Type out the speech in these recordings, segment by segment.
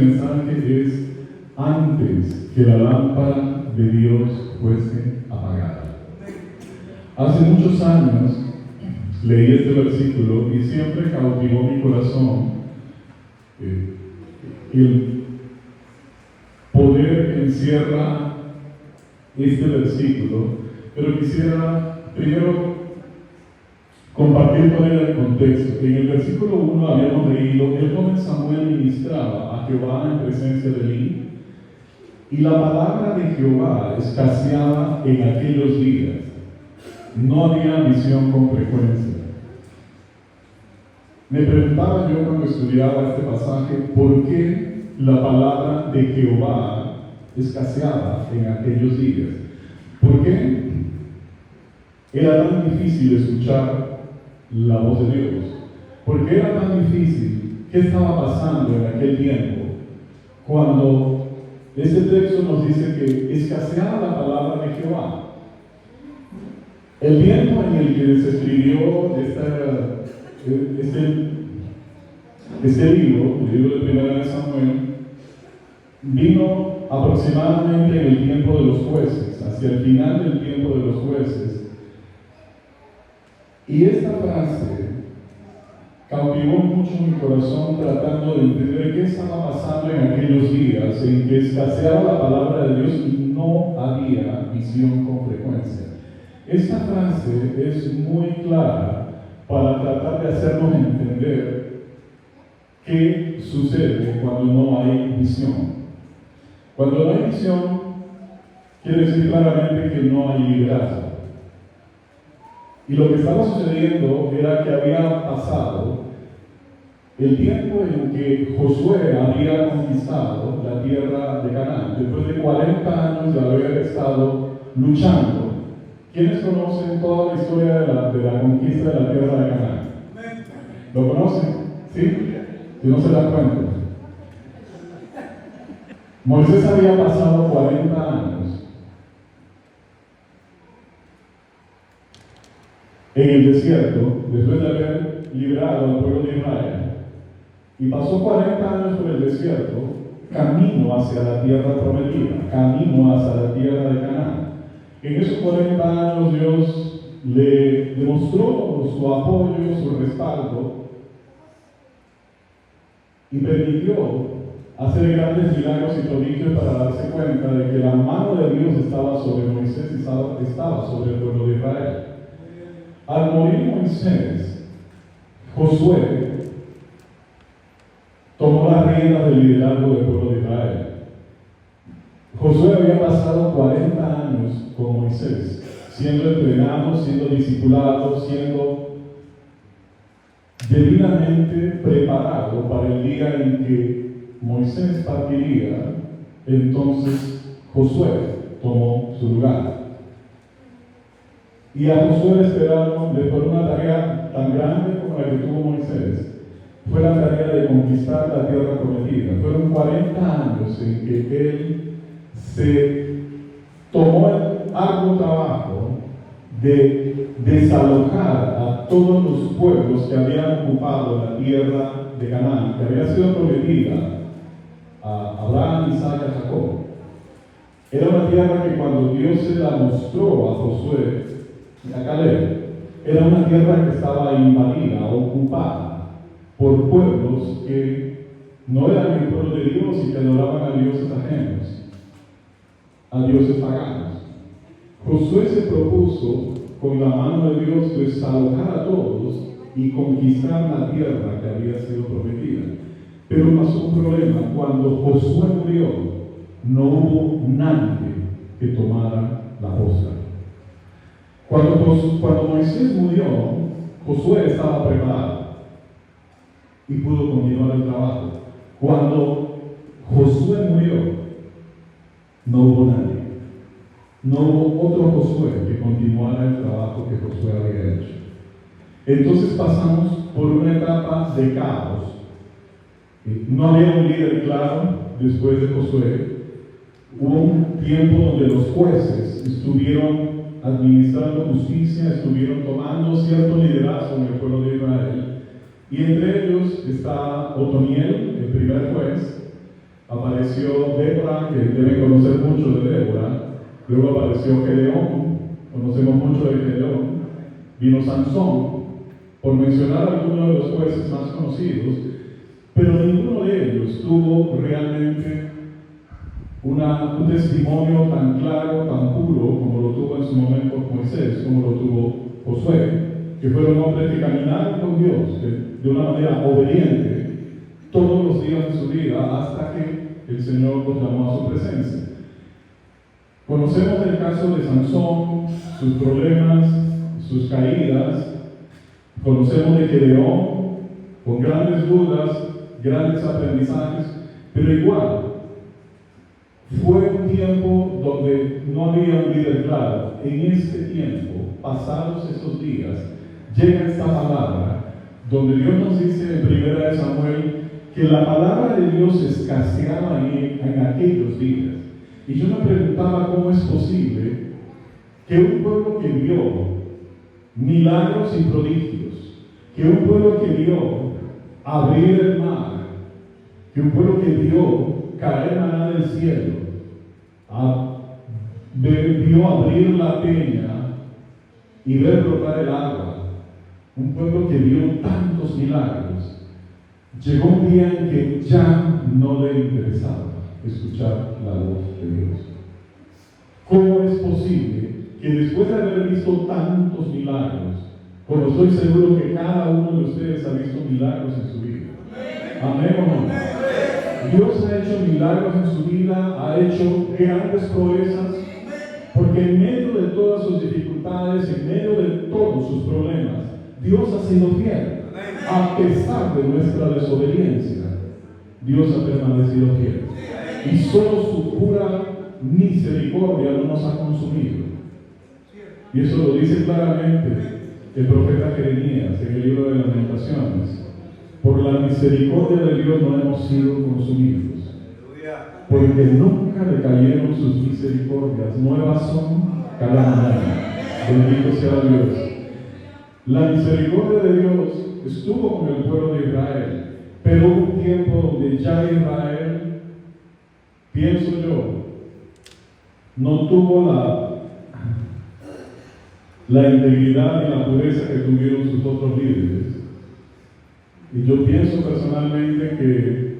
mensaje es antes que la lámpara de Dios fuese apagada. Hace muchos años leí este versículo y siempre cautivó mi corazón el poder encierra este versículo, pero quisiera primero compartir con él el contexto. En el versículo 1 habíamos leído: el joven Samuel ministraba a Jehová en presencia de Elí, y la palabra de Jehová escaseaba en aquellos días. No había visión con frecuencia. Me preguntaba yo cuando estudiaba este pasaje, ¿por qué la palabra de Jehová escaseaba en aquellos días? ¿Por qué era tan difícil escuchar la voz de Dios? ¿Por qué era tan difícil? ¿Qué estaba pasando en aquel tiempo? Cuando este texto nos dice que escaseaba la palabra de Jehová. El tiempo en el que se escribió este libro, el libro de Primera de Samuel, vino aproximadamente en el tiempo de los jueces, hacia el final del tiempo de los jueces. Y esta frase cautivó mucho mi corazón, tratando de entender qué estaba pasando en aquellos días en que escaseaba la palabra de Dios y no había visión con frecuencia. Esta frase es muy clara para tratar de hacernos entender qué sucede cuando no hay visión. Cuando no hay visión, quiere decir claramente que no hay liderazgo. Y lo que estaba sucediendo era que había pasado el tiempo en que Josué había conquistado la tierra de Canaán, después de 40 años de haber estado luchando. ¿Quiénes conocen toda la historia de la conquista de la tierra de Canaán? ¿Lo conocen? ¿Sí? Si no se la cuento. Moisés había pasado 40 años en el desierto, después de haber librado al pueblo de Israel, y pasó 40 años por el desierto, camino hacia la tierra prometida, camino hacia la tierra de Canaán. En esos 40 años Dios le demostró su apoyo, su respaldo, y permitió hacer grandes milagros y prodigios para darse cuenta de que la mano de Dios estaba sobre Moisés y estaba sobre el pueblo de Israel. Al morir Moisés, Josué tomó las riendas del liderazgo del pueblo de Israel. Josué había pasado 40 años con Moisés, siendo entrenado, siendo discipulado, siendo debidamente preparado para el día en que Moisés partiría. Entonces Josué tomó su lugar. Y a Josué le esperaron, le fue una tarea tan grande como la que tuvo Moisés. Fue la tarea de conquistar la tierra prometida. Fueron 40 años en que él se tomó el arduo trabajo de desalojar a todos los pueblos que habían ocupado la tierra de Canaán, que había sido prometida a Abraham, Isaac y a Jacob. Era una tierra que cuando Dios se la mostró a Josué y a Caleb, era una tierra que estaba invadida, ocupada por pueblos que no eran el pueblo de Dios y que adoraban a dioses ajenos, a dioses paganos. Josué se propuso, con la mano de Dios, desalojar a todos y conquistar la tierra que había sido prometida. Pero pasó un problema. Cuando Josué murió, no hubo nadie que tomara la posta. Cuando Moisés murió, Josué estaba preparado y pudo continuar el trabajo. Cuando Josué murió, no hubo nadie. No hubo otro Josué que continuara el trabajo que Josué había hecho. Entonces pasamos por una etapa de caos. No había un líder claro después de Josué. Hubo un tiempo donde los jueces estuvieron administrando justicia, estuvieron tomando cierto liderazgo en el pueblo de Israel. Y entre ellos está Otoniel, el primer juez, apareció Débora, que deben conocer mucho de Débora. Luego apareció Gedeón, conocemos mucho de Gedeón. Vino Sansón, por mencionar algunos de los jueces más conocidos, pero ninguno de ellos tuvo realmente un testimonio tan claro, tan puro, como lo tuvo en su momento Moisés, como lo tuvo Josué, que fueron hombres que caminaron con Dios de una manera obediente todos los días de su vida hasta que el Señor los llamó a su presencia. Conocemos el caso de Sansón, sus problemas, sus caídas. Conocemos de Gedeón, con grandes dudas, grandes aprendizajes, pero igual fue un tiempo donde no había un líder claro. En este tiempo, pasados esos días, llega esta palabra donde Dios nos dice en 1 Samuel que la palabra de Dios escaseaba en aquellos días. Y yo me preguntaba cómo es posible que un pueblo que vio milagros y prodigios, que un pueblo que vio abrir el mar, que un pueblo que vio caer maná del cielo, vio abrir la peña y ver brotar el agua, un pueblo que vio tantos milagros, llegó un día en que ya no le interesaba escuchar la voz de Dios. ¿Cómo es posible que después de haber visto tantos milagros, como estoy seguro que cada uno de ustedes ha visto milagros en su vida? Amén o no. Dios ha hecho milagros en su vida, ha hecho grandes proezas, porque en medio de todas sus dificultades, en medio de todos sus problemas, Dios ha sido fiel. A pesar de nuestra desobediencia, Dios ha permanecido fiel. Y solo su pura misericordia no nos ha consumido. Y eso lo dice claramente el profeta Jeremías en el libro de Lamentaciones. Por la misericordia de Dios no hemos sido consumidos, porque nunca decayeron sus misericordias, nuevas son cada mañana. Bendito sea Dios. La misericordia de Dios estuvo con el pueblo de Israel, pero hubo un tiempo donde ya Israel, pienso yo, no tuvo la integridad y la pureza que tuvieron sus otros líderes. Y yo pienso personalmente que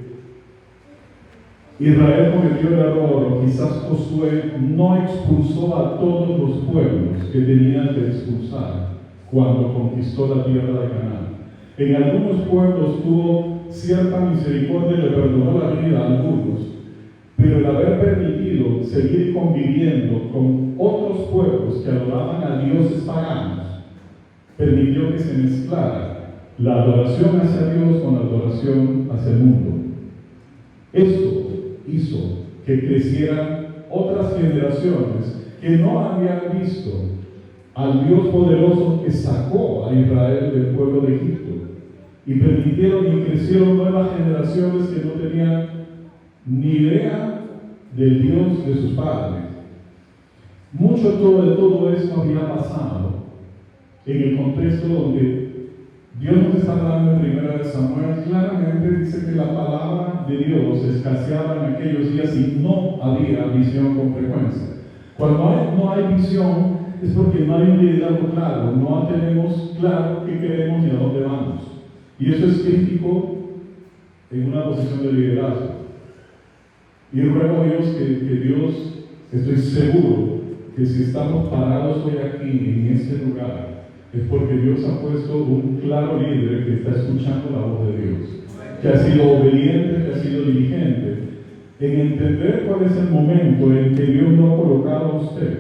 Israel cometió el error, o quizás Josué no expulsó a todos los pueblos que tenían que expulsar cuando conquistó la tierra de Canaán. En algunos pueblos tuvo cierta misericordia y le perdonó la vida a algunos, pero el haber permitido seguir conviviendo con otros pueblos que adoraban a dioses paganos, permitió que se mezclara la adoración hacia Dios con la adoración hacia el mundo. Esto hizo que crecieran otras generaciones que no habían visto al Dios poderoso que sacó a Israel del pueblo de Egipto, y permitieron y crecieron nuevas generaciones que no tenían ni idea del Dios de sus padres. Mucho de todo esto había pasado en el contexto donde Dios nos está hablando en 1 Samuel. Claramente dice que la palabra de Dios escaseaba en aquellos días y no había visión con frecuencia. Cuando no hay visión es porque no hay un liderazgo claro, no tenemos claro qué queremos y a dónde vamos. Y eso es crítico en una posición de liderazgo. Y ruego a Dios que Dios, estoy seguro que si estamos parados hoy aquí, en este lugar, es porque Dios ha puesto un claro líder que está escuchando la voz de Dios, que ha sido obediente, que ha sido diligente en entender cuál es el momento en que Dios lo ha colocado a usted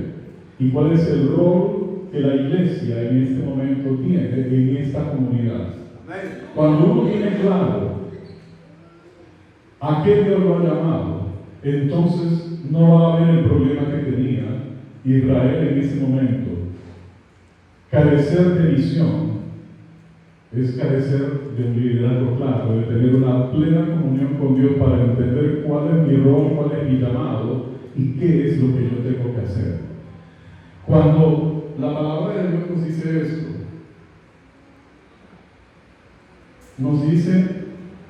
y cuál es el rol que la iglesia en este momento tiene en esta comunidad. Cuando uno tiene claro a qué Dios lo ha llamado, entonces no va a haber el problema que tenía Israel en ese momento. Carecer de visión es carecer de un liderazgo claro, de tener una plena comunión con Dios para entender cuál es mi rol, cuál es mi llamado y qué es lo que yo tengo que hacer. Cuando la palabra de Dios nos dice esto, nos dice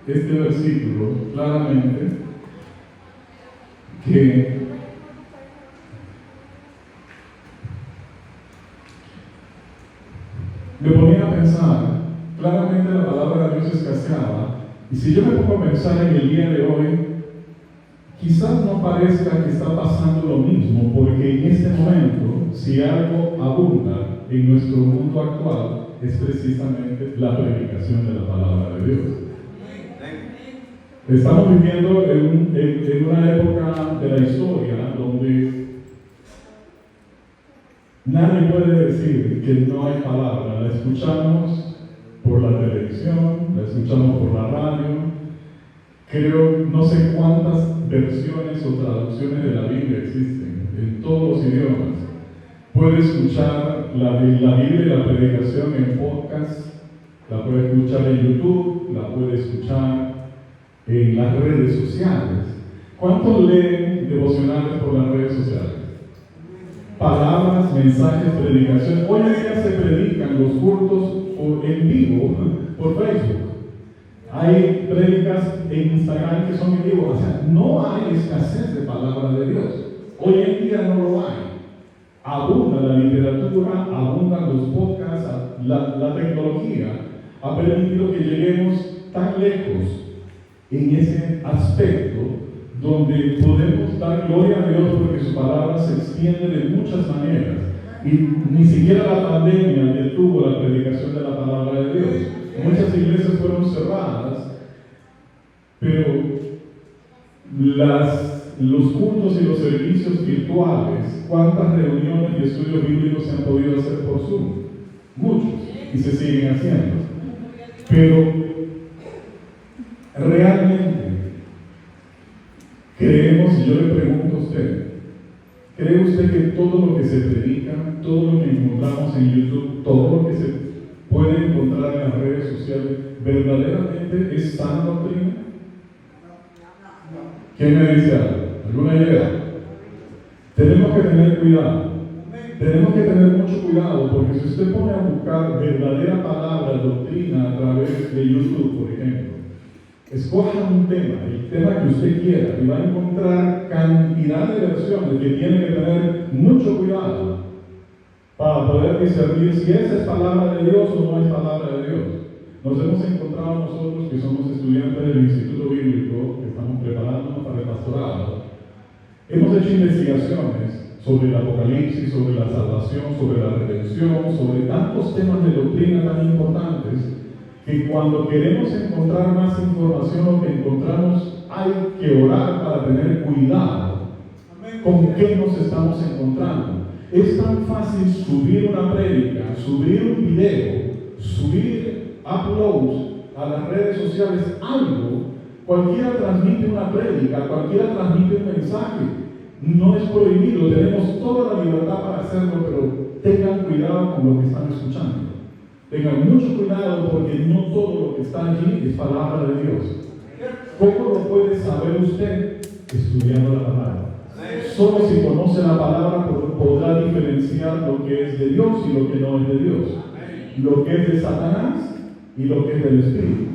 este versículo claramente, que me ponía a pensar, claramente la palabra de Dios escaseaba, y si yo me pongo a pensar en el día de hoy, quizás no parezca que está pasando lo mismo, porque en este momento, si algo abunda en nuestro mundo actual, es precisamente la predicación de la palabra de Dios. Estamos viviendo en una época de la historia donde nadie puede decir que no hay palabra. La escuchamos por la televisión, la escuchamos por la radio. Creo, no sé cuántas versiones o traducciones de la Biblia existen en todos los idiomas. Puede escuchar la Biblia y la predicación en podcast, la puede escuchar en YouTube, la puede escuchar en las redes sociales. ¿Cuántos leen devocionales por las redes sociales? Palabras, mensajes, predicación. Hoy en día se predican los cultos en vivo por Facebook. Hay prédicas en Instagram que son en vivo. O sea, no hay escasez de palabra de Dios. Hoy en día no lo hay. Abunda la literatura, abundan los podcasts, la tecnología ha permitido que lleguemos tan lejos en ese aspecto donde podemos dar gloria a Dios porque su palabra se extiende de muchas maneras y ni siquiera la pandemia detuvo la predicación de la palabra de Dios. Muchas iglesias fueron cerradas, pero los cultos y los servicios virtuales, ¿cuántas reuniones y estudios bíblicos se han podido hacer por Zoom? Muchos, y se siguen haciendo. Pero realmente creemos, y yo le pregunto a usted, ¿cree usted que todo lo que se predica, todo lo que encontramos en YouTube, todo lo que se puede encontrar en las redes sociales, verdaderamente es sana doctrina? ¿Quién me dice algo? ¿Alguna idea? Tenemos que tener cuidado. Tenemos que tener mucho cuidado, porque si usted pone a buscar verdadera palabra, doctrina a través de YouTube, por ejemplo, escoja un tema, el tema que usted quiera, y va a encontrar cantidad de versiones que tiene que tener mucho cuidado para poder discernir si esa es palabra de Dios o no es palabra de Dios. Nos hemos encontrado nosotros que somos estudiantes del Instituto Bíblico, que estamos preparándonos para el pastorado. Hemos hecho investigaciones sobre el Apocalipsis, sobre la salvación, sobre la redención, sobre tantos temas de doctrina tan importantes, que cuando queremos encontrar más información, lo que encontramos, hay que orar para tener cuidado con qué nos estamos encontrando. Es tan fácil subir una prédica, subir un video, subir uploads a las redes sociales, algo. Cualquiera transmite una prédica, cualquiera transmite un mensaje. No es prohibido, tenemos toda la libertad para hacerlo, pero tengan cuidado con lo que están escuchando. Tengan mucho cuidado porque no todo lo que está allí es palabra de Dios. ¿Cómo lo puede saber usted? Estudiando la palabra. Solo si conoce la palabra podrá diferenciar lo que es de Dios y lo que no es de Dios. Lo que es de Satanás y lo que es del Espíritu.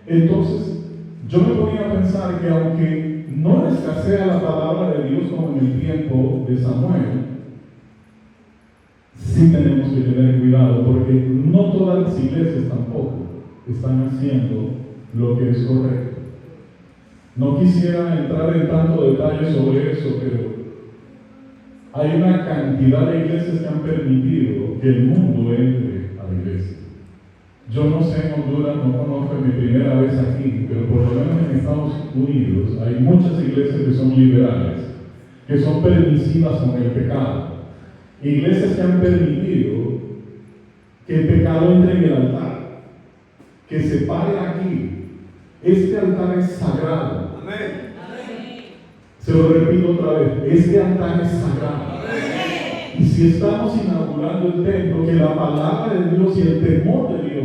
Entonces, yo me ponía a pensar que aunque no escasea la palabra de Dios como en el tiempo de Samuel, sí tenemos que tener cuidado, porque no todas las iglesias tampoco están haciendo lo que es correcto. No quisiera entrar en tanto detalle sobre eso, pero hay una cantidad de iglesias que han permitido que el mundo entre a la iglesia. Yo no sé en Honduras, no conozco, es mi primera vez aquí, pero por lo menos en Estados Unidos hay muchas iglesias que son liberales, que son permisivas con el pecado. Iglesias que han permitido que el pecado entre en el altar, que se pare aquí. Este altar es sagrado. Amén. Se lo repito otra vez, este altar es sagrado. Amén. Y si estamos inaugurando el templo, que la palabra de Dios y el temor de Dios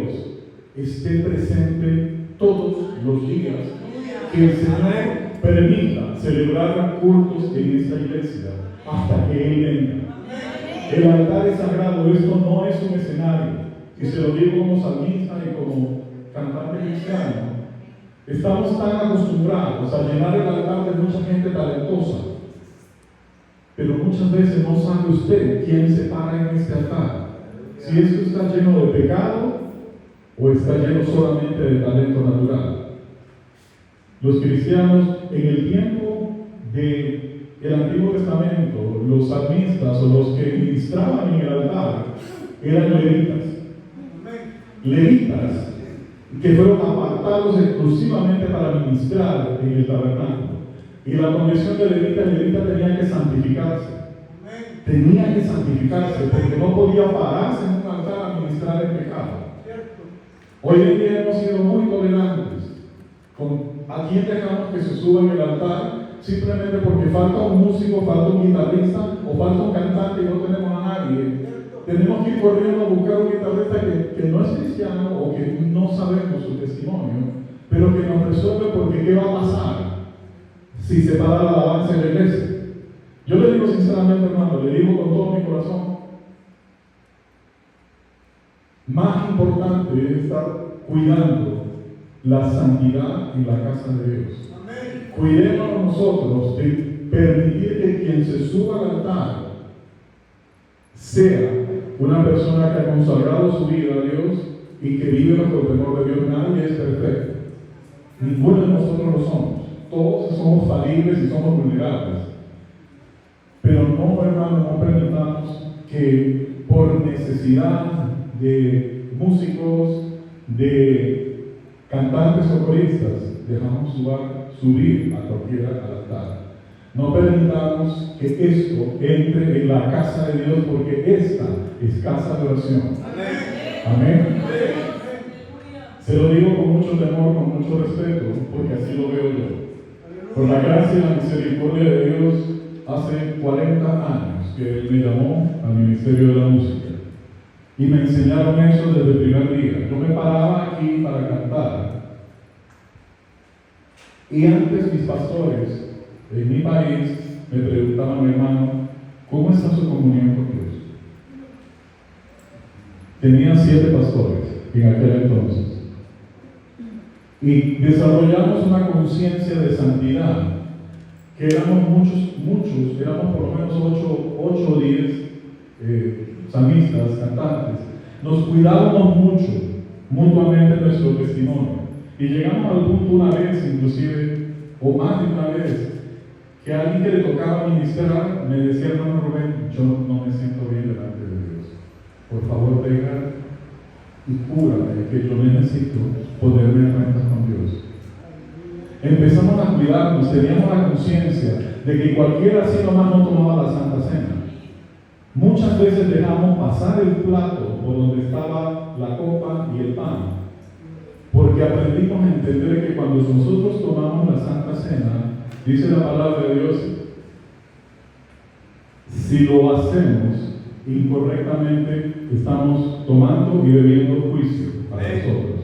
esté presente todos los días. Que el Señor permita celebrar cultos en esta iglesia hasta que Él venga. El altar es sagrado, esto no es un escenario. Y se lo digo como salmista y como cantante cristiano. Estamos tan acostumbrados a llenar el altar de mucha gente talentosa, pero muchas veces no sabe usted quién se para en este altar. Si esto está lleno de pecado o está lleno solamente de talento natural. Los cristianos en el tiempo del Antiguo Testamento, los salmistas o los que ministraban en el altar eran levitas. Levitas que fueron apartados exclusivamente para ministrar en el tabernáculo. Y la condición de levita tenía que santificarse. Tenía que santificarse porque no podía pararse en un altar a ministrar el pecado. Hoy en día hemos sido muy tolerantes. ¿A quién dejamos que se suba en el altar? Simplemente porque falta un músico, falta un guitarrista o falta un cantante y no tenemos a nadie. Tenemos que ir corriendo a buscar un guitarrista que no es cristiano o que no sabemos su testimonio, pero que nos resuelve porque ¿qué va a pasar si se para la alabanza en la iglesia? Yo le digo sinceramente, hermano, le digo con todo mi corazón, más importante es estar cuidando la santidad en la casa de Dios. Cuidemos nosotros de permitir que quien se suba al altar sea una persona que ha consagrado su vida a Dios y que vive bajo el temor de Dios. Nadie es perfecto. Ninguno de nosotros lo somos. Todos somos falibles y somos vulnerables. Pero no, hermano, no permitamos que por necesidad de músicos, de cantantes o coristas, dejamos subir a cualquiera al altar. No permitamos que esto entre en la casa de Dios, porque esta es casa de oración. Amén. Se lo digo con mucho temor, con mucho respeto, porque así lo veo yo. Por la gracia y la misericordia de Dios, hace 40 años que Él me llamó al ministerio de la música. Y me enseñaron eso desde el primer día. Yo me paraba aquí para cantar. Y antes mis pastores en mi país me preguntaban, mi hermano, ¿cómo está su comunión con Dios? Tenía 7 pastores en aquel entonces. Y desarrollamos una conciencia de santidad, que éramos muchos, éramos por lo menos 8 o 10 salmistas, cantantes. Nos cuidábamos mucho, mutuamente nuestro testimonio. Y llegamos al punto una vez, inclusive, o más de una vez, que alguien que le tocaba ministrar me decía, hermano Rubén, yo no me siento bien delante de Dios. Por favor, venga y cúrame, que yo necesito ponerme en cuenta con Dios. Empezamos a cuidarnos, teníamos la conciencia de que cualquiera así nomás no tomaba la Santa Cena. Muchas veces dejamos pasar el plato por donde estaba la copa y el pan, porque aprendimos a entender que cuando nosotros tomamos la Santa Cena, dice la palabra de Dios, si lo hacemos incorrectamente, estamos tomando y bebiendo juicio para nosotros.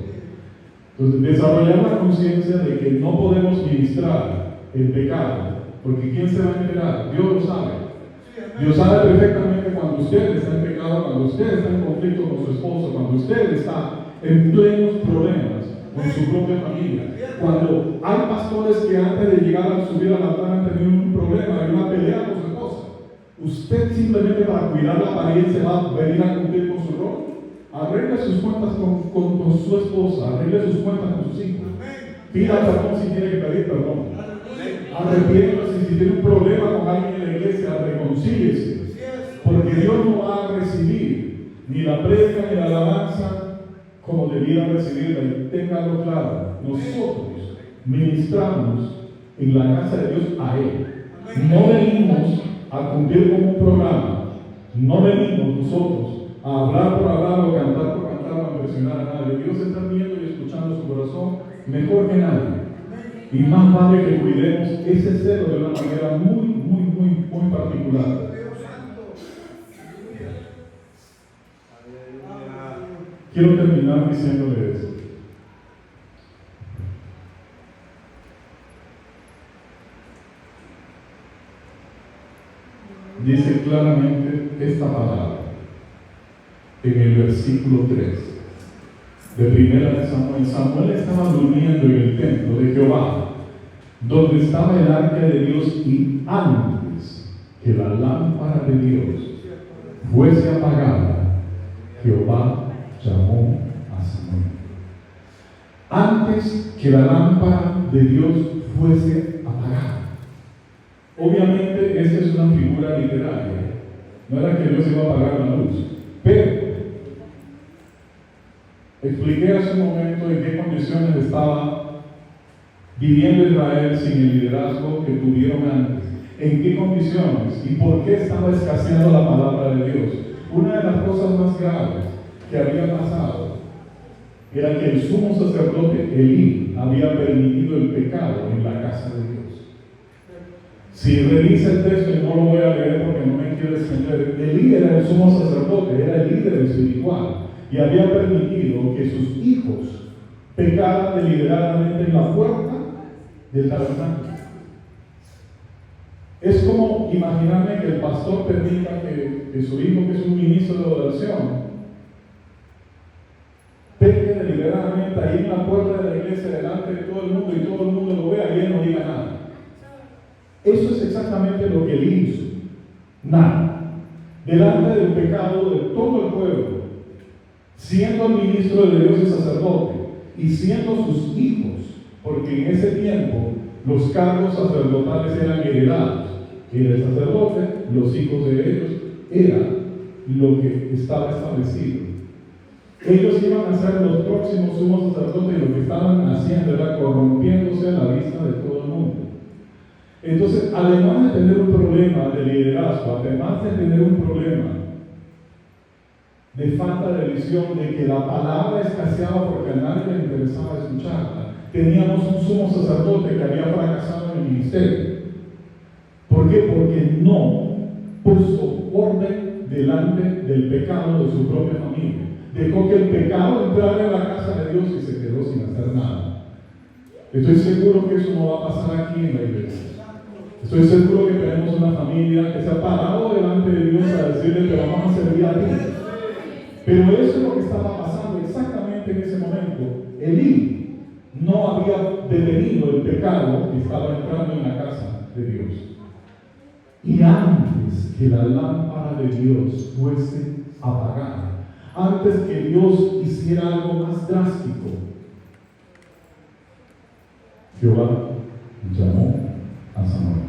Entonces, desarrollar la conciencia de que no podemos ministrar el pecado, porque ¿quién se va a enterar? Dios lo sabe. Dios sabe perfectamente cuando usted está en pecado, cuando usted está en conflicto con su esposo, cuando usted está en plenos problemas con su propia familia. Cuando hay pastores que antes de llegar a subir al altar han tenido un problema, hay una pelea con su esposa. Usted simplemente para cuidar la apariencia va a venir a cumplir con su rol. Arregle sus cuentas con su esposa, arregle sus cuentas con sus hijos. Pida perdón si tiene que pedir perdón. Arrepiéntase si tiene un problema con alguien en la iglesia, reconcíliese. Porque Dios no va a recibir ni la prédica ni la alabanza como debiera recibirla. Y ténganlo claro, nosotros ministramos en la casa de Dios a Él. No venimos a cumplir con un programa. No venimos nosotros a hablar por hablar o cantar por cantar o a impresionar a nadie. Dios está viendo y escuchando su corazón mejor que nadie. Y más vale que cuidemos ese celo de una manera muy particular. Quiero terminar diciéndole esto. Dice claramente esta palabra en el versículo 3. de primera de Samuel. Samuel estaba durmiendo en el templo de Jehová, donde estaba el arca de Dios, y antes que la lámpara de Dios fuese apagada, Jehová llamó a Samuel. Antes que la lámpara de Dios fuese apagada. Obviamente, esta es una figura literaria. No era que Dios iba a apagar la luz, pero expliqué hace un momento en qué condiciones estaba viviendo Israel sin el liderazgo que tuvieron antes. En qué condiciones y por qué estaba escaseando la palabra de Dios. Una de las cosas más graves que había pasado era que el sumo sacerdote Elí había permitido el pecado en la casa de Dios. Si revisa el texto, y no lo voy a leer porque no me quiero extender, Elí era el sumo sacerdote, era el líder espiritual, y había permitido que sus hijos pecaran deliberadamente en la puerta del tabernáculo. Es como imaginarme que el pastor permita que su hijo, que es un ministro de oración, peque deliberadamente ahí en la puerta de la iglesia delante de todo el mundo, y todo el mundo lo vea y él no diga nada. Eso es exactamente lo que él hizo. Nada. Delante del pecado de todo el pueblo, siendo el ministro de Dios y sacerdote, y siendo sus hijos, porque en ese tiempo los cargos sacerdotales eran heredados. Era el sacerdote, los hijos de ellos, era lo que estaba establecido. Ellos iban a ser los próximos sumos sacerdotes, y lo que estaban haciendo era corrompiéndose a la vista de todo el mundo. Entonces, además de tener un problema de liderazgo, además de tener un problema de falta de visión, de que la palabra escaseaba porque a nadie le interesaba escucharla, teníamos un sumo sacerdote que había fracasado en el ministerio. ¿Por qué? Porque no puso orden delante del pecado de su propia familia. Dejó que el pecado entrara en la casa de Dios y se quedó sin hacer nada. Estoy seguro que eso no va a pasar aquí en la iglesia. Estoy seguro que tenemos una familia que se ha parado delante de Dios a decirle que vamos a servir a Dios. Pero eso es lo que estaba pasando exactamente en ese momento. Elí no había detenido el pecado que estaba entrando en la casa de Dios. Y antes que la lámpara de Dios fuese apagada, antes que Dios hiciera algo más drástico, Jehová llamó a Samuel.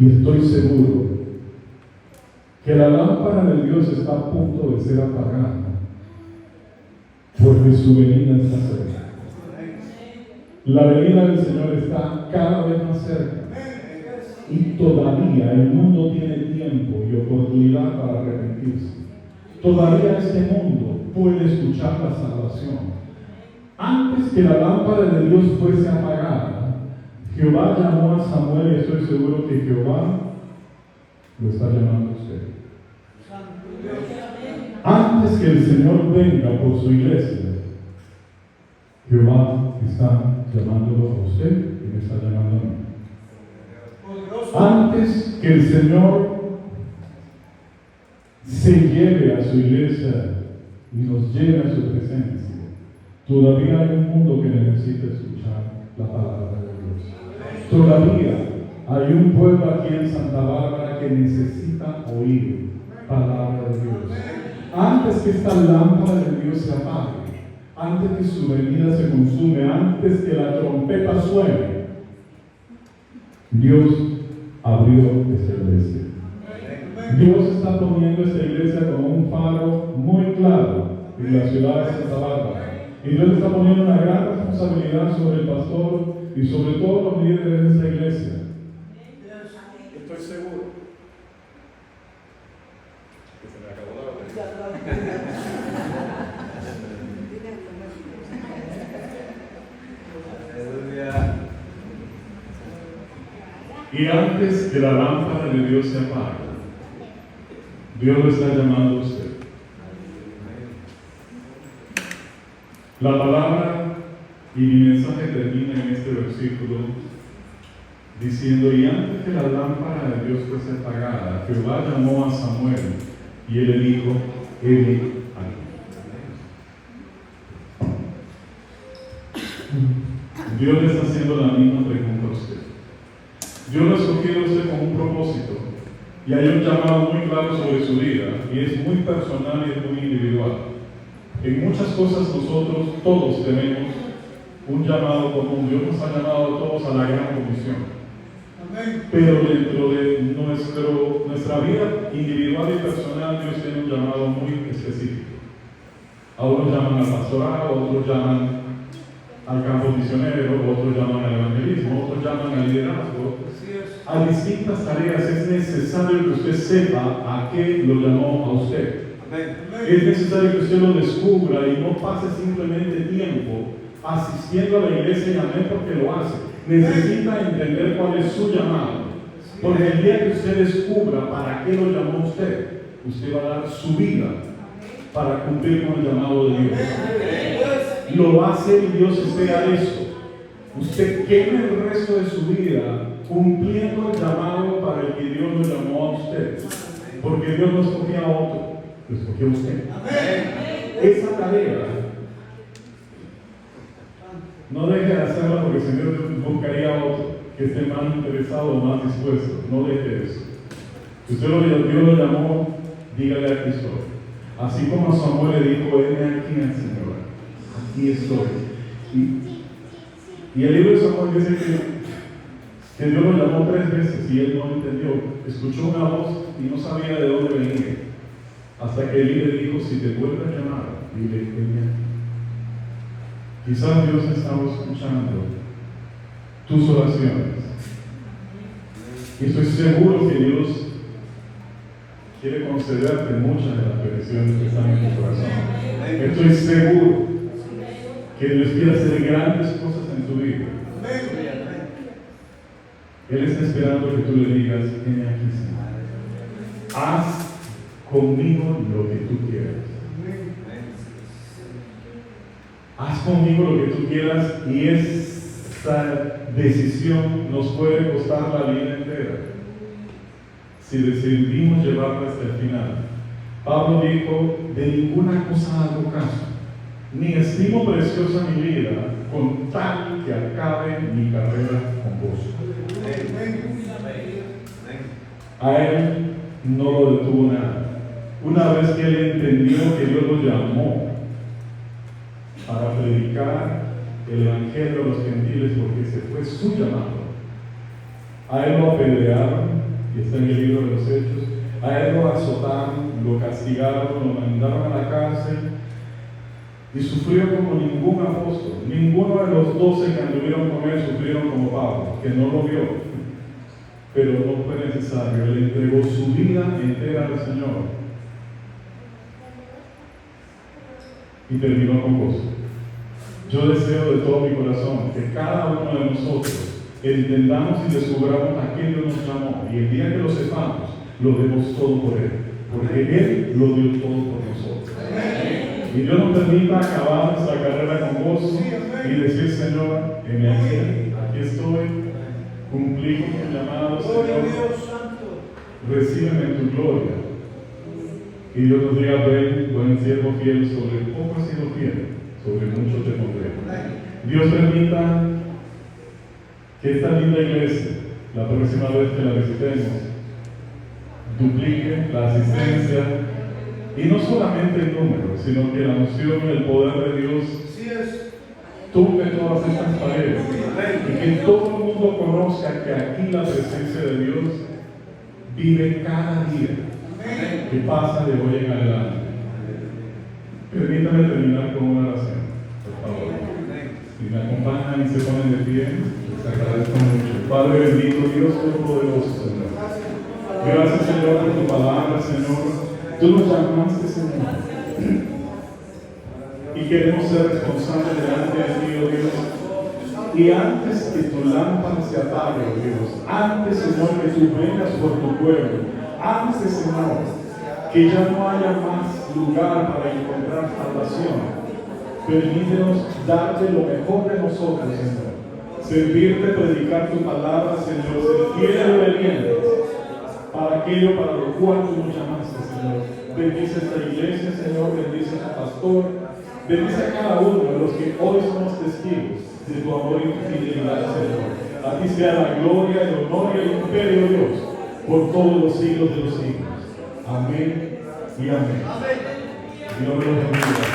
Y estoy seguro que la lámpara de Dios está a punto de ser apagada, porque su venida está cerca. La venida del Señor está cada vez más cerca. Y todavía el mundo tiene tiempo y oportunidad para arrepentirse. Todavía este mundo puede escuchar la salvación. Antes que la lámpara de Dios fuese apagada, Jehová llamó a Samuel, y estoy seguro que Jehová lo está llamando a usted. Antes que el Señor venga por su iglesia, Jehová está llamándolo a usted y me está llamando a mí. Antes que el Señor se lleve a su iglesia y nos lleve a su presencia, todavía hay un mundo que necesita escuchar la palabra de Dios. Todavía hay un pueblo aquí en Santa Bárbara que necesita oír palabra de Dios. Antes que esta lámpara de Dios se apague, antes que su venida se consume, antes que la trompeta suene, Dios abrió esta iglesia. Dios está poniendo esta iglesia como un faro muy claro en la ciudad de Santa Bárbara. Y Dios está poniendo una gran responsabilidad sobre el pastor y sobre todos los líderes de esta iglesia. Estoy seguro que se me acabó la batería. Y antes que la lámpara de Dios se apague, Dios lo está llamando a usted. La palabra y mi mensaje termina en este versículo diciendo: y antes que la lámpara de Dios fuese apagada, Jehová llamó a Samuel, y él le dijo: Heme aquí. Dios le está haciendo la misma pregunta a usted. Dios lo escogió a usted con un propósito y hay un llamado muy claro sobre su vida y es muy personal y es muy individual. En muchas cosas nosotros todos tenemos un llamado común. Dios nos ha llamado a todos a la gran comisión. Pero dentro de nuestra vida individual y personal, Dios tiene un llamado muy específico. A unos llaman al pastorado, a otros llaman al campo misionero, otros llaman al evangelismo, otros llaman al liderazgo. A distintas tareas es necesario que usted sepa a qué lo llamó a usted. Es necesario que usted lo descubra y no pase simplemente tiempo asistiendo a la iglesia y amén porque lo hace. Necesita entender cuál es su llamado. Porque el día que usted descubra para qué lo llamó usted, usted va a dar su vida para cumplir con el llamado de Dios. Lo va a hacer y Dios espera eso. Usted queme el resto de su vida cumpliendo el llamado para el que Dios lo llamó a usted. Porque Dios no escogió a otro, lo escogió a usted. Esa tarea no deje de hacerla porque el Señor buscaría a otro que esté más interesado o más dispuesto. No deje eso. Si usted Dios lo llamó, dígale aquí estoy. Así como a Samuel le dijo, heme aquí, Señor. Aquí estoy. Y el libro de Samuel dice que Dios lo llamó 3 veces y él no entendió. Escuchó una voz y no sabía de dónde venía. Hasta que Elí le dijo, si te vuelve a llamar, dile, heme aquí. Quizás Dios estaba escuchando tus oraciones. Y estoy seguro que Dios quiere concederte muchas de las peticiones que están en tu corazón. Estoy seguro que Dios quiere hacer grandes cosas en tu vida. Él está esperando que tú le digas, ven aquí, Señor. Haz conmigo lo que tú quieras. Haz conmigo lo que tú quieras y esa decisión nos puede costar la vida entera si decidimos llevarla hasta el final. Pablo dijo, de ninguna cosa hago caso, ni estimo preciosa mi vida con tal que acabe mi carrera con vos. A él no lo detuvo nada. Una vez que él entendió que Dios lo llamó para predicar el evangelio a los gentiles porque ese fue su llamado. A él lo apedrearon, y está en el libro de los Hechos. A él lo azotaron, lo castigaron, lo mandaron a la cárcel y sufrió como ningún apóstol. Ninguno de los 12 que anduvieron con él sufrieron como Pablo, que no lo vio, pero no fue necesario. Él entregó su vida entera al Señor y terminó con gozo. Yo deseo de todo mi corazón que cada uno de nosotros entendamos y descubramos a quién Dios nos llamó y el día que lo sepamos, lo demos todo por Él, porque Él lo dio todo por nosotros. Y Dios nos permita acabar nuestra carrera con gozo y decir, Señor, aquí estoy, cumplí con tu llamado, Señor, recíbeme en tu gloria. Y Dios nos diga, ven, buen siervo fiel, sobre poco has sido fiel, sobre mucho te pondré. Dios permita que esta linda iglesia, la próxima vez que la visitemos, duplique la asistencia, y no solamente el número, sino que la unción y el poder de Dios tumbe todas estas paredes, y que todo el mundo conozca que aquí la presencia de Dios vive cada día que pasa de hoy en adelante. Permítame terminar con una oración, por favor. Si me acompañan y se ponen de pie, les agradezco mucho. Padre bendito, Dios todopoderoso, Señor. Gracias, Señor, por tu palabra, Señor. Tú nos llamaste, Señor. Y queremos ser responsables delante de ti, oh Dios. Y antes que tu lámpara se apague, oh Dios, antes, Señor, que tú vengas por tu pueblo, antes, Señor, que ya no haya más lugar para encontrar salvación, permítenos darte lo mejor de nosotros, Señor. Servirte, predicar tu palabra, Señor, ser fiel y obediente para aquello para lo cual tú nos llamaste, Señor. Bendice esta iglesia, Señor, bendice a tu pastor, bendice a cada uno de los que hoy somos testigos de tu amor y tu fidelidad, Señor. A ti sea la gloria, el honor y el imperio, Dios, por todos los siglos de los siglos. Amén y amén. Dios los bendiga.